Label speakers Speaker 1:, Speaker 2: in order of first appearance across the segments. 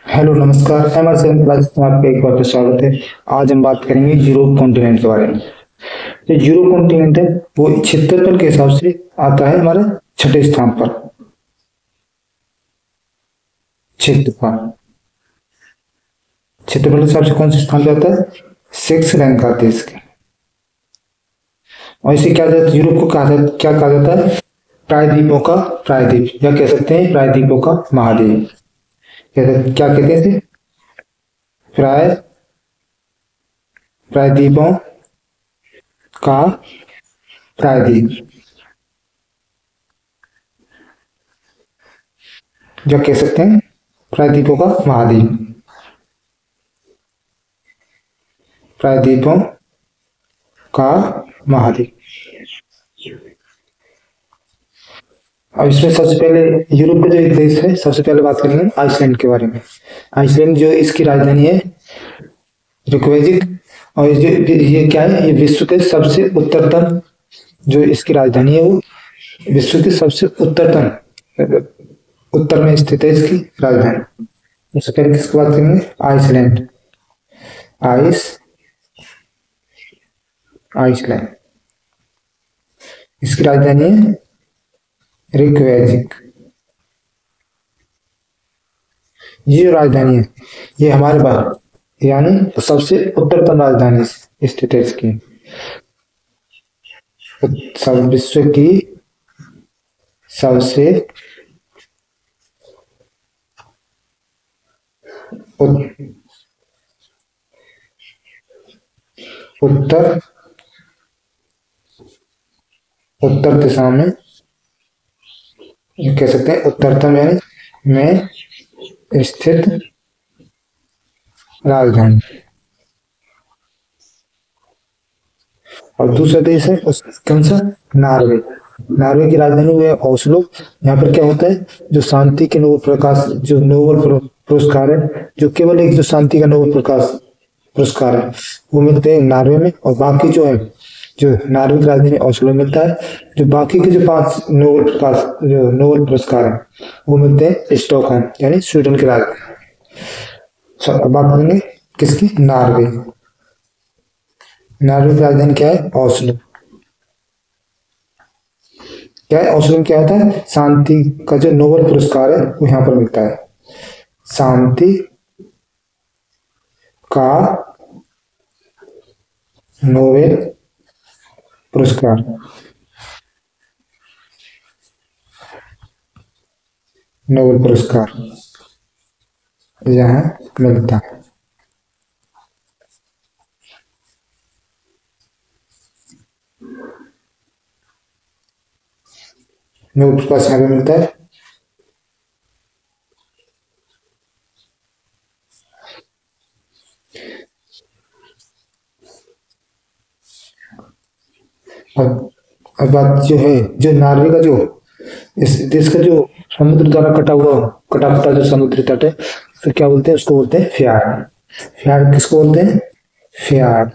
Speaker 1: Hello नमस्कार, Emerson class में आपका एक बार फिर स्वागत है। आज हम बात करेंगे यूरोप कॉन्टिनेंट के बारे में। जो यूरोप कॉन्टिनेंट है वो क्षेत्रफल के हिसाब से आता है हमारे छठे स्थान पर। क्षेत्रफल क्षेत्रफल के हिसाब से कौन से स्थान पे आता है? सिक्स रैंक आते हैं इसके। और इसे क्या जाता है, यूरोप को क्या कहा जाता है? प्रायद्वीपों का प्रायद्वीप, या कह सकते हैं प्रायद्वीपों का महाद्वीप। क्या कहते हैं इसे? प्राय प्रायद्वीपों का प्रायद्वीप, या कह सकते हैं प्रायद्वीपों का महाद्वीप। प्रायद्वीपों का महाद्वीप। अब इसमें सबसे पहले यूरोप का जो एक देश है, सबसे पहले बात करेंगे आइसलैंड के बारे में। आइसलैंड जो इसकी राजधानी है रिकवेजिक। और ये क्या है, ये विश्व के सबसे उत्तरतम, जो इसकी राजधानी है वो विश्व के सबसे उत्तरतम, उत्तर में स्थित है इसकी राजधानी। सबसे पहले किसकी बात करेंगे? आइसलैंड। आइस आइसलैंड, इसकी राजधानी है रिकवेजिक। ये जो राजधानी है ये हमारे पास, यानी सबसे उत्तरतम राजधानी स्थित है इसकी। सब विश्व की सबसे उत्तर उत्तर दिशा में, ये कह सकते हैं उत्तरतम यानी में स्थित राजधानी। और दूसरा देश है उस कौन सा? नॉर्वे। नॉर्वे की राजधानी वो है ओस्लो। यहाँ पर क्या होता है, जो शांति के नोबेल प्रकाश, जो नोबेल पुरस्कार है, जो केवल एक जो शांति का नोबेल प्रकाश पुरस्कार है वो मिलते हैं नॉर्वे में। और बाकी जो है, जो नॉर्वे की राजधानी ओस्लो में मिलता है। जो बाकी के जो 5 नोबेल प्रकाश, जो नोबेल पुरस्कार है वो मिलते हैं स्टॉकहोम यानी स्वीडन की राजधानी। अब बात करेंगे किसकी? नॉर्वे। नॉर्वे की राजधानी क्या है? ओस्लो। क्या है ओस्लो में? क्या होता है, शांति का जो नोबेल पुरस्कार है वो यहाँ पर मिलता है। शांति का नोबेल पुरस्कार, नोबेल पुरस्कार यहाँ मिलता है। नोबेल पुरस्कार यहाँ पे मिलता है। अब बात जो है, जो नॉर्वे का जो इस देश का जो समुद्र द्वारा कटा फटा जो समुद्री तट है, तो क्या बोलते हैं? उसको बोलते हैं फ्यार्ड। फ्यार्ड किसको बोलते हैं? फ्यार्ड।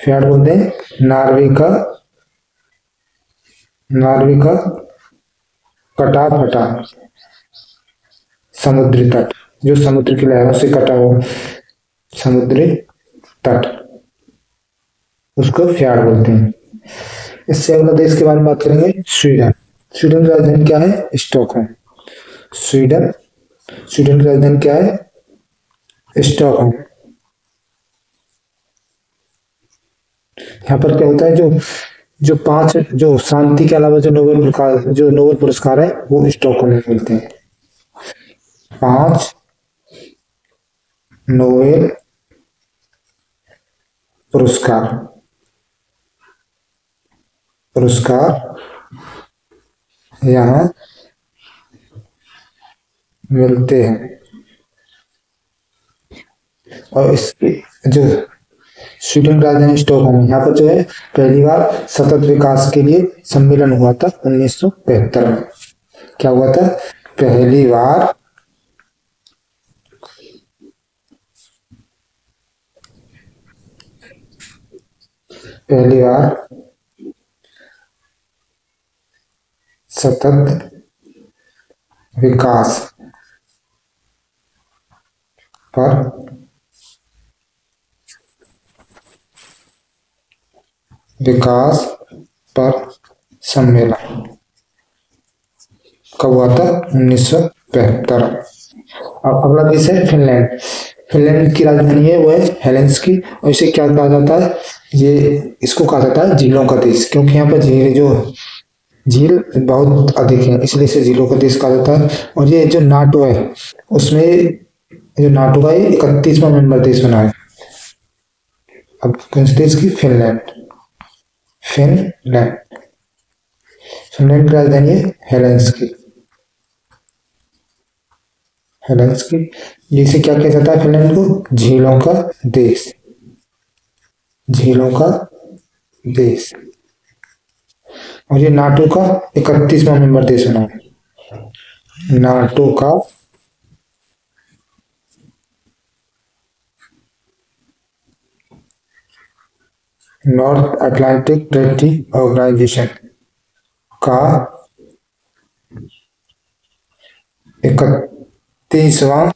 Speaker 1: फ्यार्ड बोलते हैं नॉर्वे का कटा फटा समुद्री तट, जो समुद्र की लहरों से कटा हुआ समुद्री तट, उसको फ्यार्ड बोलते हैं। इससे अगला देश के बारे में बात करेंगे, स्वीडन। स्वीडन की राजधानी क्या है? स्टॉकहोम। स्वीडन स्वीडन की राजधानी क्या है? स्टॉकहोम। यहाँ पर क्या होता है, जो जो 5 जो शांति के अलावा जो नोबेल पुरस्कार है वो स्टॉकहोम में मिलते हैं। 5 नोबेल पुरस्कार पुरस्कार यहाँ मिलते हैं। और इसकी जो स्वीडन की राजधानी स्टॉकहोम, यहाँ पर जो है पहली बार सतत विकास के लिए सम्मेलन हुआ था 1975 में। क्या हुआ था? पहली बार पहली बार सतत विकास पर विकास पर सम्मेलन कब हुआ था? 1975। अब अगला देश है फिनलैंड। फिनलैंड की राजधानी है वो है हेलेंसिकी, और इसे क्या कहा जाता है? ये इसको कहा जाता है झीलों का देश, क्योंकि यहाँ पर झील बहुत अधिक है, इसलिए इसे झीलों का देश कहा जाता है। और ये जो नाटो है उसमें, जो नाटो का 31वां मेंबर देश बना है। अब कौन से देश की? फिनलैंड। फिनलैंड फिनलैंड की राजधानी है हेलेंसिकी। हेलेंसिकी। जिसे क्या कहा जाता है फिनलैंड को? झीलों का देश। झीलों का देश। और ये नाटो का 31वां मेंबर देश बना है। नाटो का नॉर्थ अटलांटिक ट्रेटी ऑर्गेनाइजेशन का 31वां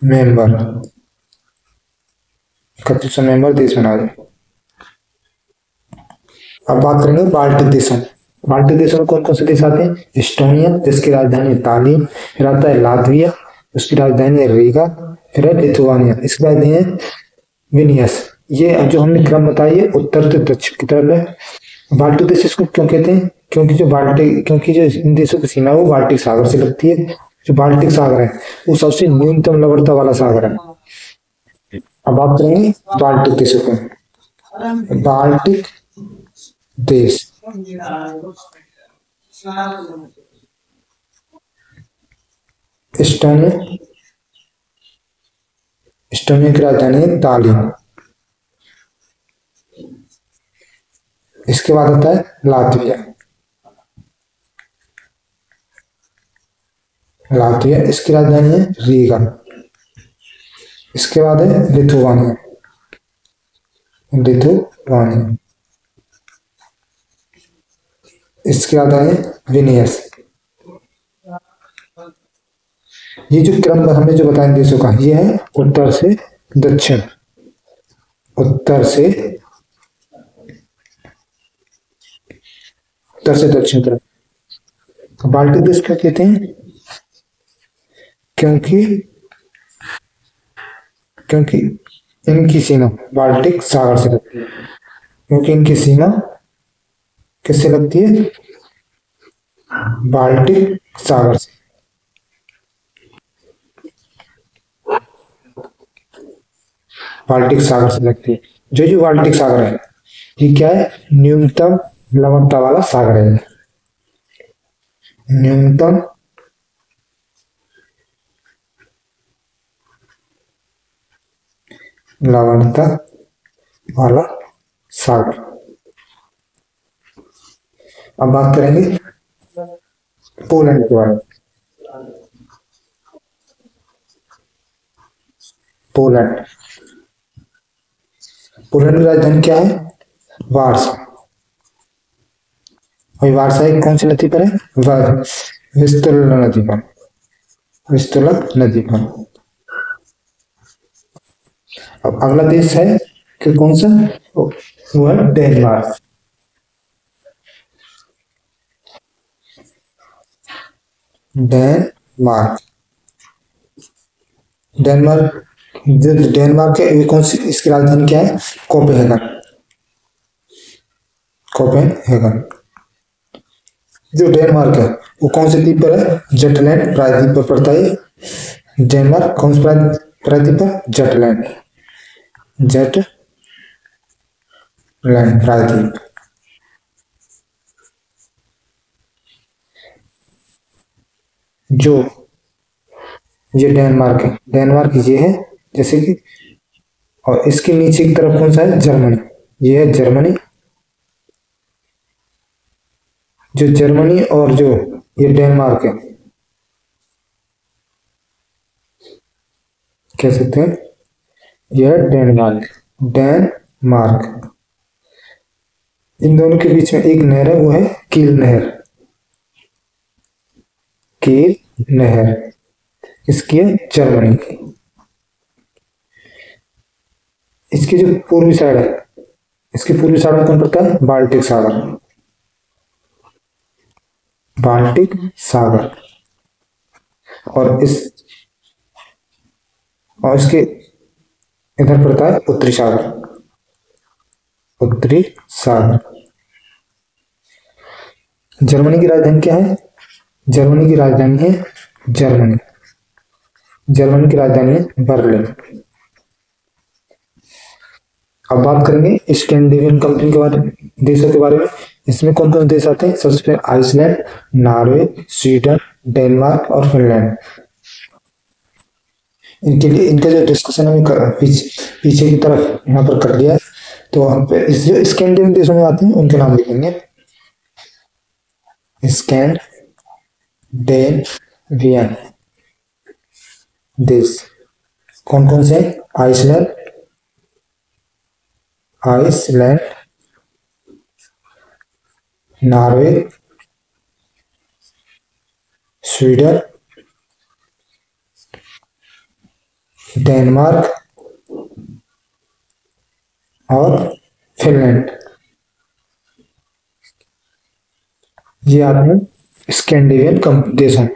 Speaker 1: मेंबर 31वां मेंबर देश बना है। अब बात करेंगे बाल्टिक देशों। बाल्टिक देशों में कौन कौन से देश आते हैं? एस्टोनिया जिसकी राजधानी है तालिन, फिर आता है लातविया उसकी राजधानी है रीगा, फिर है लिथुआनिया इसकी राजधानी है विनियस। ये जो हमने क्रम बताई है उत्तर से दक्षिण की तरफ है। बाल्टिक देश इसको क्यों कहते हैं? क्योंकि जो इन देशों की सीमा है वो बाल्टिक सागर से लगती है। जो बाल्टिक सागर है वो सबसे न्यूनतम लवणता वाला सागर है। अब बात करेंगे बाल्टिक देशों की। बाल्टिक देश एस्टोनिया एस्टोनिया की राजधानी है तालिन। इसके बाद आता है लातविया। लातविया इसकी राजधानी है रीगा। इसके बाद है लिथुआनिया। लिथुआनिया इसके बाद है विनियस। ये जो क्रम हमने जो बताया देशों का, ये है उत्तर से दक्षिण। उत्तर से दक्षिण तरफ। बाल्टिक देश क्या कहते हैं? क्योंकि क्योंकि इनकी सीमा बाल्टिक सागर से लगती है। क्योंकि इनकी सीमा किससे लगती है? बाल्टिक सागर से। बाल्टिक सागर से लगती है। जो बाल्टिक सागर है ये क्या है? न्यूनतम लवणता वाला सागर है। न्यूनतम लवणता वाला सागर। अब बात करेंगे पोलैंड के बारे में। पोलैंड पोलैंड की राजधानी क्या है? वार्सा। और वार्सा एक कौन सी नदी पर है? विस्तुला नदी पर। विस्तुला नदी पर। अब अगला देश है कि कौन सा? वो है डेनमार्क। डेनमार्क डेनमार्क जो डेनमार्क है कौन सी, इसकी राजधानी क्या है? कोपेनहेगन। कोपेनहेगन। जो डेनमार्क है वो कौन से द्वीप पर है? जटलैंड प्रायद्वीप पर पड़ता है। डेनमार्क कौन से प्रायद्वीप पर? जटलैंड। जटलैंड प्रायद्वीप। जो ये डेनमार्क है, डेनमार्क ये है जैसे कि, और इसके नीचे की तरफ कौन सा है? जर्मनी। ये है जर्मनी। जो जर्मनी और जो ये डेनमार्क है, कह सकते हैं यह है डेनमार्क। डेनमार्क। इन दोनों के बीच में एक नहर है वो है कील नहर। कील नहर इसकी है जर्मनी की। इसकी जो पूर्वी साइड है, इसकी पूर्वी साइड में कौन पड़ता है? बाल्टिक सागर। बाल्टिक सागर। और इस और इसके इधर पड़ता है उत्तरी सागर। उत्तरी सागर। जर्मनी की राजधानी क्या है? जर्मनी की राजधानी है जर्मनी। जर्मनी की राजधानी है बर्लिन। अब बात करेंगे स्कैंडिनेवियन कंट्री के बारे में, देशों के बारे में। इसमें कौन कौन देश आते हैं? सबसे पहले आइसलैंड, नॉर्वे, स्वीडन, डेनमार्क और फिनलैंड। इनके लिए इनका जो डिस्कशन है पीछे की तरफ यहाँ पर कर लिया है। तो हम पे इस जो स्कैंडिनेवियन देशों में आते हैं उनके नाम लिखेंगे। स्कैंडिनेवियन देश कौन कौन से? Iceland, Iceland, Norway, Sweden, Denmark और फिनलैंड। ये आते हैं स्कैंडिनेवियन देशों।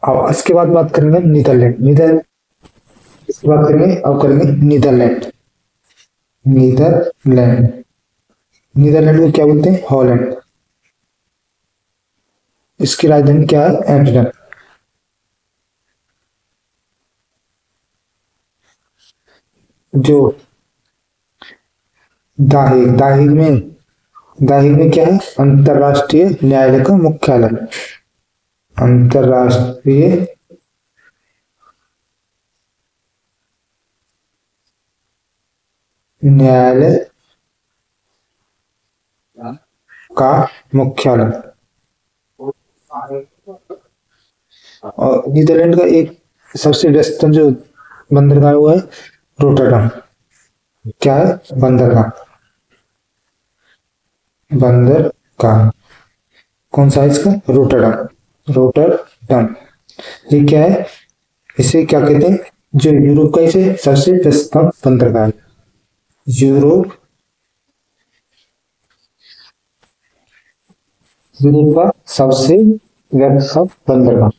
Speaker 1: अब इसके बाद बात करेंगे नीदरलैंड। नीदरलैंड इसके बाद करेंगे, अब करेंगे नीदरलैंड। नीदरलैंड। नीदरलैंड को क्या बोलते हैं? हॉलैंड। इसकी राजधानी क्या है? एम्स्टर्डम। जो दाहिग में क्या है? अंतरराष्ट्रीय न्यायालय का मुख्यालय। अंतरराष्ट्रीय न्यायालय का मुख्यालय। और नीदरलैंड का एक सबसे व्यस्तम जो बंदरगाह हुआ है रोटरडम। क्या है? बंदरगाह। बंदरगाह कौन सा है इसका? रोटरडम। रोटरडम। ये क्या है? इसे क्या कहते हैं? जो यूरोप का इसे सबसे व्यस्तम बंदरगाह है। यूरोप यूरोप का सबसे व्यस्तम बंदरगाह।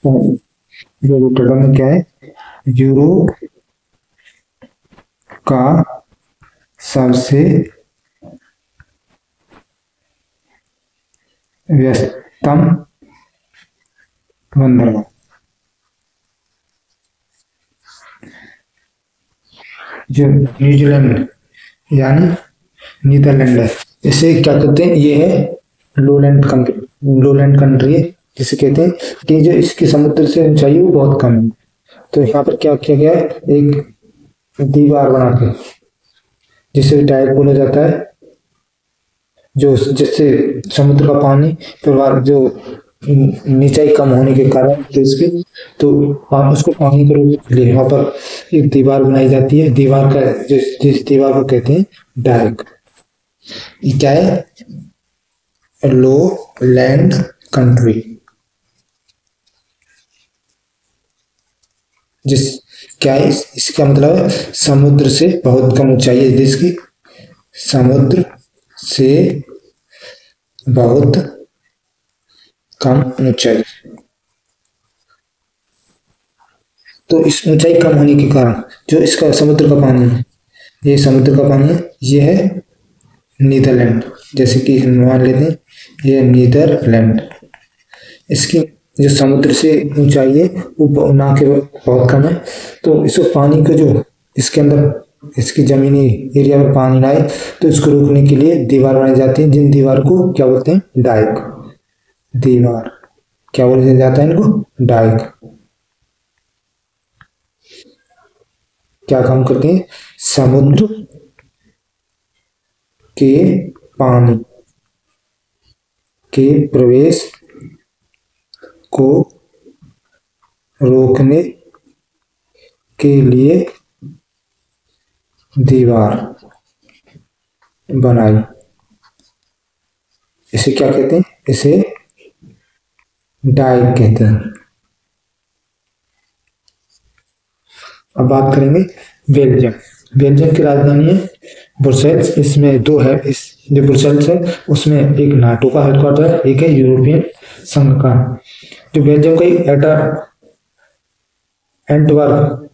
Speaker 1: जो रोटरडम में क्या है? यूरोप का सबसे व्यस्तम बंदरगाह। जो न्यूजीलैंड यानी नीदरलैंड है, इसे क्या कहते हैं? ये है लोलैंड कंट्री है, जिसे कहते हैं कि जो इसकी समुद्र से ऊंचाई है वो बहुत कम है। तो यहाँ पर क्या किया गया है? एक दीवार बना के, जिसे डाइक बोला जाता है, जो जिससे समुद्र का पानी प्रवाह जो नीचाई कम होने के कारण तो इसके तो उसको पानी को रोकने के लिए वहां पर एक दीवार बनाई जाती है। दीवार का जिस दीवार को कहते हैं डाइक। ये क्या है? लो लैंड कंट्री। जिस क्या है? इसका मतलब है समुद्र से बहुत कम ऊंचाई है देश की। समुद्र से बहुत कम ऊंचाई। तो इस ऊंचाई कम होने के कारण जो इसका समुद्र का पानी है, ये समुद्र का पानी है, ये है नीदरलैंड। जैसे कि हम मान लेते हैं ये नीदरलैंड। इसकी जो समुद्र से ऊंचाई है वो ना के बहुत कम है। तो इसको पानी को जो इसके अंदर इसकी जमीनी एरिया में पानी ना आए तो इसको रोकने के लिए दीवार बनाई जाती है, जिन दीवार को क्या बोलते हैं? डाइक। दीवार क्या बोला जाता है इनको? डाइक। क्या काम करते हैं? समुद्र के पानी के प्रवेश को रोकने के लिए दीवार बनाई। इसे क्या कहते हैं? इसे डाइक कहते हैं। अब बात करेंगे बेल्जियम। बेल्जियम की राजधानी है ब्रुसेल्स। इसमें दो है, इस जो ब्रुसेल्स है उसमें एक नाटो का हेडक्वार्टर है, एक है यूरोपियन संघ का। जो बेल्जियम का एंटवर्प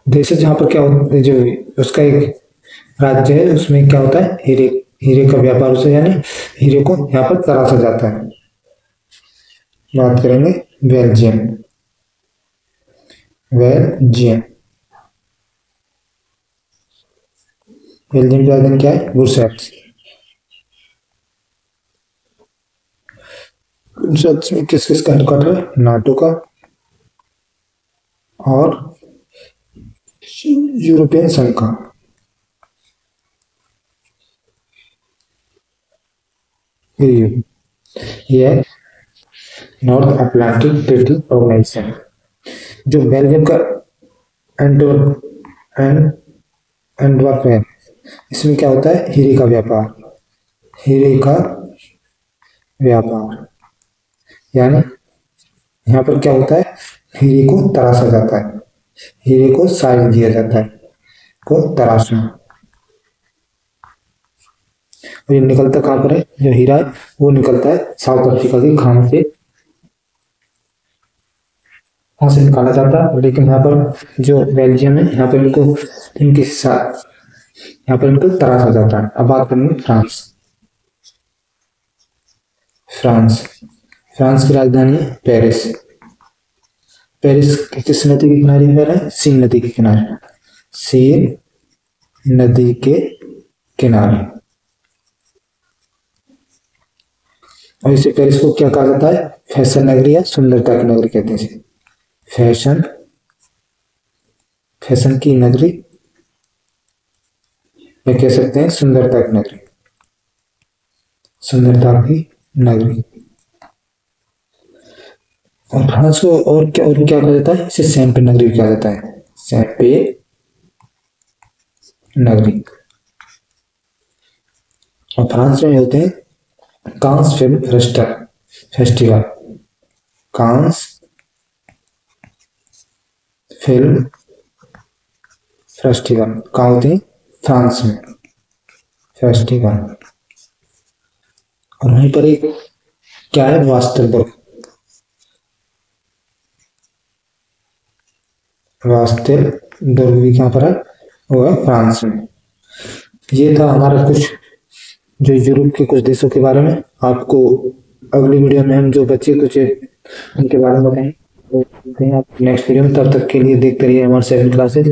Speaker 1: देश है, जहाँ पर क्या होता है, जो उसका एक राज्य है, उसमें क्या होता है, हीरे हीरे का व्यापार होता है, यानी हीरे को यहाँ पर तराशा जाता है। बात करेंगे बेल्जियम। बेल्जियम बेल्जियम की राजधानी क्या है? ब्रुसेल्स। ब्रुसेल्स में किस किस का हेडक्वार्टर है? नाटो का और यूरोपियन संघ का। ये है नॉर्थ अटलांटिक ट्रीटी ऑर्गेनाइजेशन। जो बेल्जियम का एंटवर्प है, इसमें क्या होता है? हीरे का व्यापार। हीरे का व्यापार यानी यहाँ पर क्या होता है? हीरे को तराशा जाता है, हीरे को साइज दिया जाता है, को तराशना। और ये निकलता कहाँ पर है? जो हीरा है वो निकलता है साउथ अफ्रीका की खान से, वहां से निकाला जाता है। लेकिन यहाँ पर जो बेल्जियम है, यहाँ पर इनको इनके साथ यहाँ पर इनको तराशा जाता है। अब बात करेंगे फ्रांस। फ्रांस फ्रांस की राजधानी है पेरिस। पेरिस किस नदी के किनारे पर है? सीन नदी के किनारे। सीन नदी के किनारे। और इसे पेरिस को क्या कहा जाता है? फैशन नगरी या सुंदरता की नगरी कहते हैं इसे। फैशन फैशन की नगरी या कह सकते हैं सुंदरता की नगरी। सुंदरता की नगरी। और फ्रांस को और क्या कहा जाता है? इसे सैंपे नगरी कहा जाता है। सैंपे नगरी। और फ्रांस में होते हैं Cannes film festival. Cannes film festival कहाँ होते हैं? फ्रांस में फेस्टिवल। और वहीं पर एक क्या है? वास्तव दुर्ग भी कहाँ पर है? वो है फ्रांस में। ये था हमारा कुछ जो यूरोप के कुछ देशों के बारे में। आपको अगली वीडियो में हम जो बच्चे कुछ उनके बारे में बताएंगे। तो आप नेक्स्ट वीडियो में, तब तक के लिए देखते रहिए हमारे 7 क्लासेज।